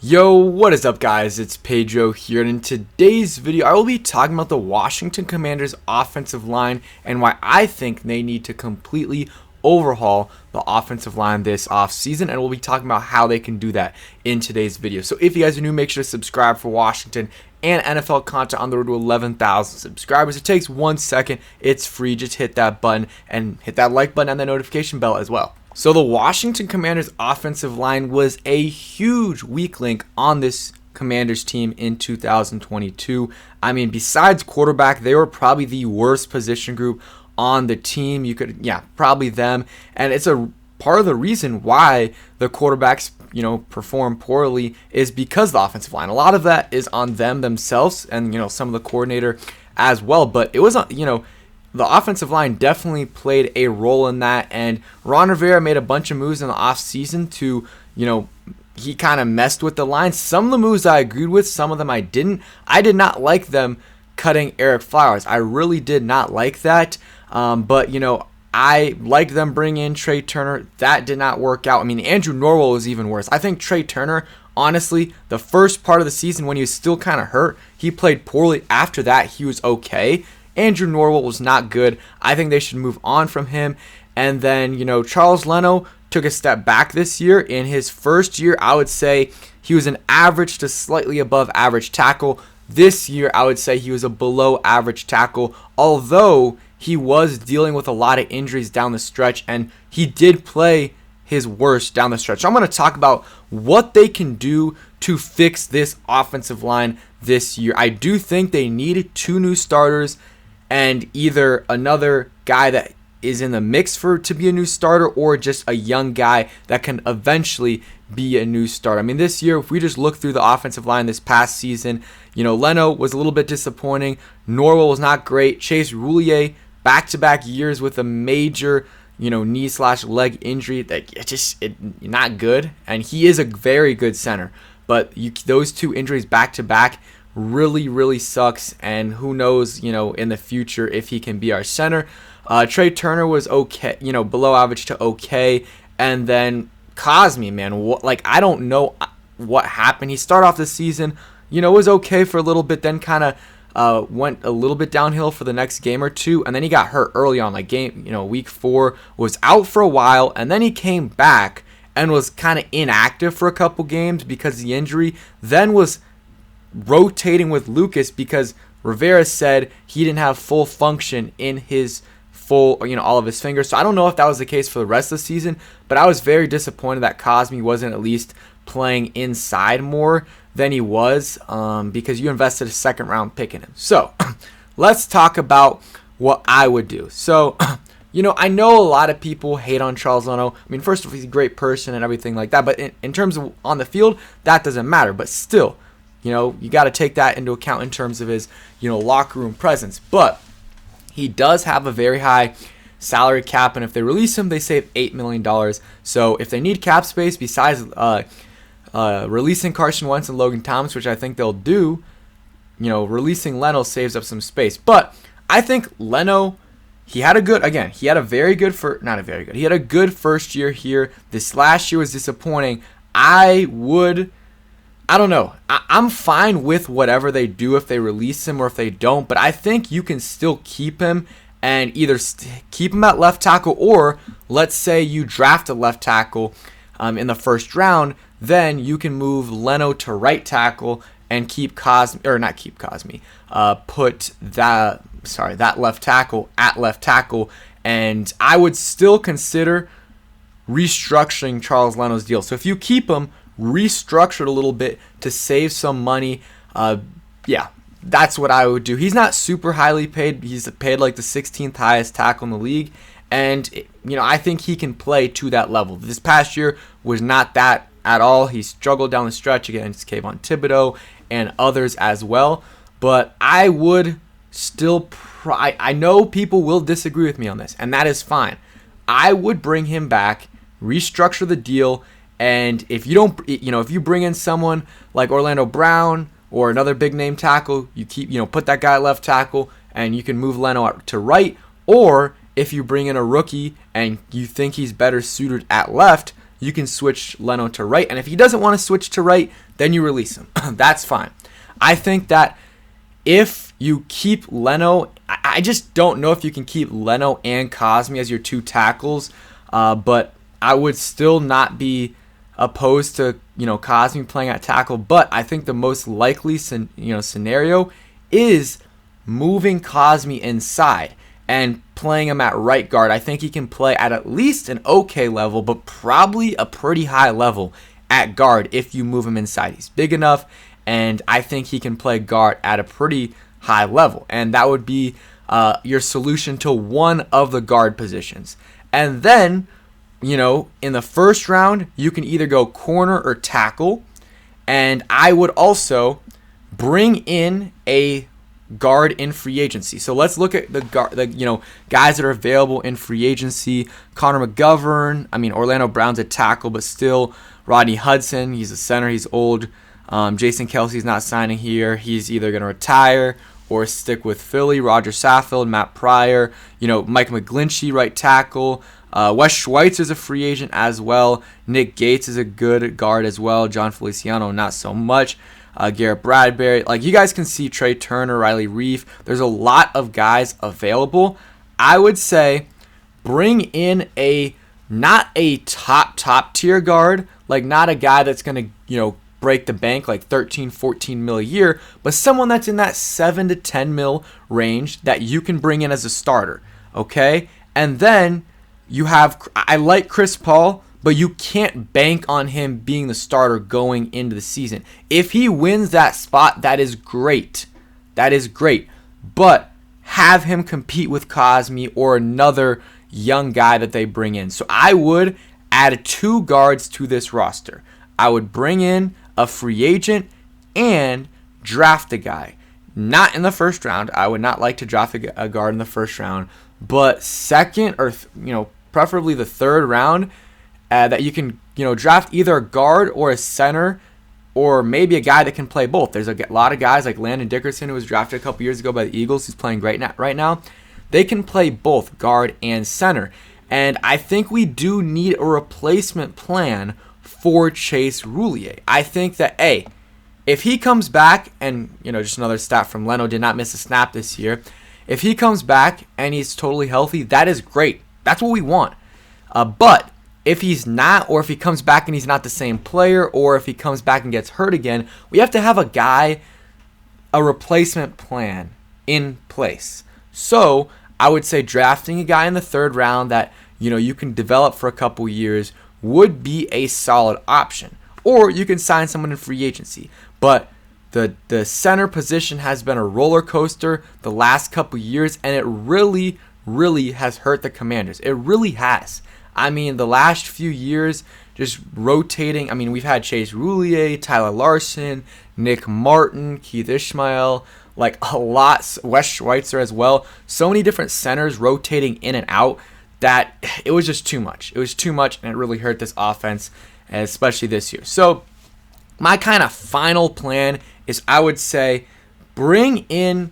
Yo, what is up guys? It's Pedro here, and in today's video I will be talking about the Washington Commanders offensive line and why I think they need to completely overhaul the offensive line this offseason, and we'll be talking about how they can do that in today's video. So if you guys are new, make sure to subscribe for Washington and NFL content on the road to 11,000 subscribers. It takes 1 second, it's free. Just hit that button and hit that like button and the notification bell as well. So the Washington Commanders offensive line was a huge weak link on this Commanders team in 2022. I mean, besides quarterback, they were probably the worst position group on the team. Probably them. And it's a part of the reason why the quarterbacks, perform poorly is because of the offensive line. A lot of that is on them themselves and, some of the coordinator as well. But it was, the offensive line definitely played a role in that, and Ron Rivera made a bunch of moves in the offseason to, he kind of messed with the line. Some of the moves I agreed with, some of them I didn't. I did not like them cutting Eric Flowers. I really did not like that, but, I liked them bringing in Trey Turner. That did not work out. I mean, Andrew Norwell was even worse. I think Trey Turner, honestly, the first part of the season when he was still kind of hurt, he played poorly. After that, he was okay. Andrew Norwell was not good. I think they should move on from him. And then, Charles Leno took a step back this year. In his first year, I would say he was an average to slightly above average tackle. This year, I would say he was a below average tackle, although he was dealing with a lot of injuries down the stretch, and he did play his worst down the stretch. So I'm going to talk about what they can do to fix this offensive line this year. I do think they need 2 new starters and either another guy that is in the mix to be a new starter, or just a young guy that can eventually be a new starter. I mean, this year, if we just look through the offensive line this past season, Leno was a little bit disappointing. Norwell was not great. Chase Roulier, back-to-back years with a major, knee/leg injury, not good. And he is a very good center, but those 2 injuries back-to-back really sucks, and who knows, in the future if he can be our center. Trey Turner was okay, below average to okay, and then Cosme, man, I don't know what happened. He started off the season, was okay for a little bit, then kind of went a little bit downhill for the next game or two, and then he got hurt early on, week 4, was out for a while, and then he came back and was kind of inactive for a couple games because of the injury, then was rotating with Lucas because Rivera said he didn't have full function in his all of his fingers. So I don't know if that was the case for the rest of the season, but I was very disappointed that Cosme wasn't at least playing inside more than he was, because you invested a 2nd-round pick in him. So let's talk about what I would do. So, I know a lot of people hate on Charles Leno. I mean, first of all, he's a great person and everything like that, but in terms of on the field, that doesn't matter. But still, you got to take that into account in terms of his, locker room presence. But he does have a very high salary cap, and if they release him, they save $8 million. So if they need cap space, besides releasing Carson Wentz and Logan Thomas, which I think they'll do, releasing Leno saves up some space. But I think Leno, he had a good first year here. This last year was disappointing. I don't know. I'm fine with whatever they do if they release him or if they don't, but I think you can still keep him and either keep him at left tackle, or let's say you draft a left tackle in the first round, then you can move Leno to right tackle and put that left tackle at left tackle, and I would still consider restructuring Charles Leno's deal. So if you keep him, restructure it a little bit to save some money. That's what I would do. He's not super highly paid. He's paid like the 16th highest tackle in the league, and I think he can play to that level. This past year was not that at all. He struggled down the stretch against Kayvon Thibodeau and others as well, but I would still I know people will disagree with me on this, and that is fine. I would bring him back, restructure the deal. And if you don't, if you bring in someone like Orlando Brown or another big name tackle, you keep, put that guy at left tackle and you can move Leno out to right. Or if you bring in a rookie and you think he's better suited at left, you can switch Leno to right. And if he doesn't want to switch to right, then you release him. That's fine. I think that if you keep Leno, I just don't know if you can keep Leno and Cosme as your two tackles, but I would still not be opposed to Cosme playing at tackle. But I think the most likely scenario is moving Cosme inside and playing him at right guard. I think he can play at least an okay level, but probably a pretty high level at guard if you move him inside. He's big enough, and I think he can play guard at a pretty high level. And that would be your solution to one of the guard positions. And then, in the first round, you can either go corner or tackle. And I would also bring in a guard in free agency. So let's look at the guys that are available in free agency. Connor McGovern. Orlando Brown's a tackle, but still. Rodney Hudson, he's a center. He's old. Jason Kelsey's not signing here. He's either going to retire or stick with Philly. Roger Saffold, Matt Pryor, Mike McGlinchey, right tackle. Wes Schweitzer's a free agent as well. Nick Gates is a good guard as well. John Feliciano, not so much. Garrett Bradbury. You guys can see Trey Turner, Riley Reif. There's a lot of guys available. I would say bring in not a top tier guard, not a guy that's going to, break the bank 13, 14 mil a year, but someone that's in that 7 to 10 mil range that you can bring in as a starter, okay? And then I like Chris Paul, but you can't bank on him being the starter going into the season. If he wins that spot, that is great. That is great. But have him compete with Cosme or another young guy that they bring in. So I would add 2 guards to this roster. I would bring in a free agent and draft a guy. Not in the first round. I would not like to draft a guard in the first round, but second or preferably the third round, that you can draft either a guard or a center, or maybe a guy that can play both. There's a lot of guys like Landon Dickerson, who was drafted a couple years ago by the Eagles. He's playing great right now. They can play both guard and center. And I think we do need a replacement plan for Chase Roulier. I think that, if he comes back, and, just another stat from Leno, did not miss a snap this year. If he comes back and he's totally healthy, that is great. That's what we want. But if he's not, or if he comes back and he's not the same player, or if he comes back and gets hurt again, we have to have a replacement plan in place. So I would say drafting a guy in the third round that, you can develop for a couple years would be a solid option. Or you can sign someone in free agency. But the center position has been a roller coaster the last couple years, and it really, really has hurt the Commanders. It really has. The last few years, just rotating. We've had Chase Roulier, Tyler Larson, Nick Martin, Keith Ishmael, a lot. Wes Schweitzer as well. So many different centers rotating in and out that it was just too much. It was too much, and it really hurt this offense, especially this year. So my kind of final plan is, I would say, bring in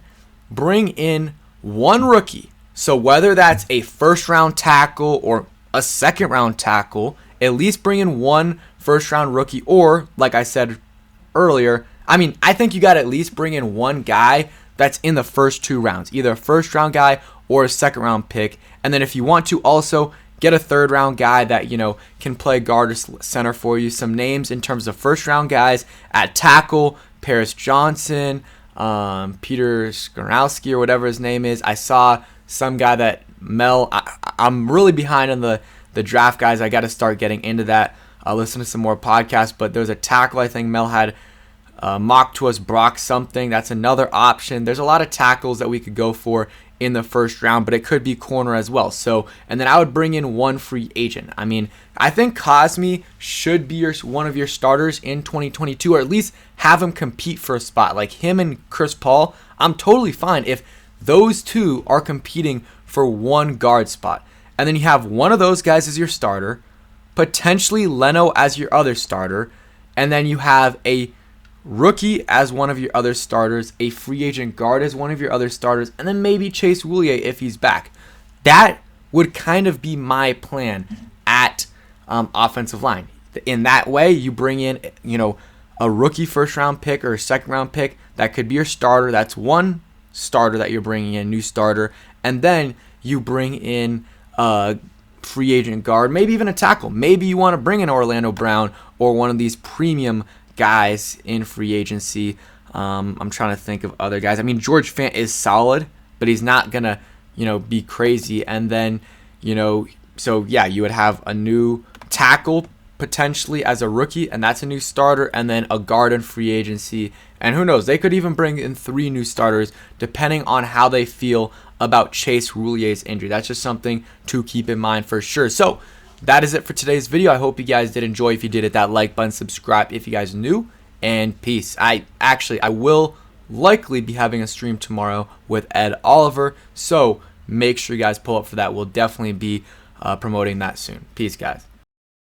one rookie. So whether that's a first-round tackle or a second-round tackle, at least bring in one first-round rookie. Or, like I said earlier, I think you got to at least bring in one guy that's in the first 2 rounds, either a first-round guy or a second-round pick. And then if you want to, also get a third-round guy that, can play guard or center for you. Some names in terms of first-round guys at tackle: Paris Johnson, Peter Skornowski, or whatever his name is. I saw some guy that Mel, I'm really behind on the draft guys. I got to start getting into that. I'll listen to some more podcasts, but there's a tackle I think Mel had mocked to us, Brock something. That's another option. There's a lot of tackles that we could go for in the first round, but it could be corner as well. So, and then I would bring in one free agent. I think Cosme should be one of your starters in 2022, or at least have him compete for a spot. Like him and Chris Paul, I'm totally fine if those two are competing for one guard spot. And then you have one of those guys as your starter, potentially Leno as your other starter, and then you have a rookie as one of your other starters, a free agent guard as one of your other starters, and then maybe Chase Roulier if he's back. That would kind of be my plan at offensive line. In that way, you bring in, a rookie first round pick or a second round pick that could be your starter. That's one starter that you're bringing in, new starter, and then you bring in a free agent guard, maybe even a tackle. Maybe you want to bring in Orlando Brown or one of these premium guys in free agency. I'm trying to think of other guys. I mean, George Fant is solid, but he's not gonna, be crazy. And then, so yeah, you would have a new tackle potentially as a rookie, and that's a new starter, and then a guard in free agency. And who knows, they could even bring in 3 new starters depending on how they feel about Chase Roulier's injury. That's just something to keep in mind for sure. So that is it for today's video. I hope you guys did enjoy. If you did, hit that like button, subscribe if you guys are new, and peace. I will likely be having a stream tomorrow with Ed Oliver, so make sure you guys pull up for that. We'll definitely be promoting that soon. Peace, guys.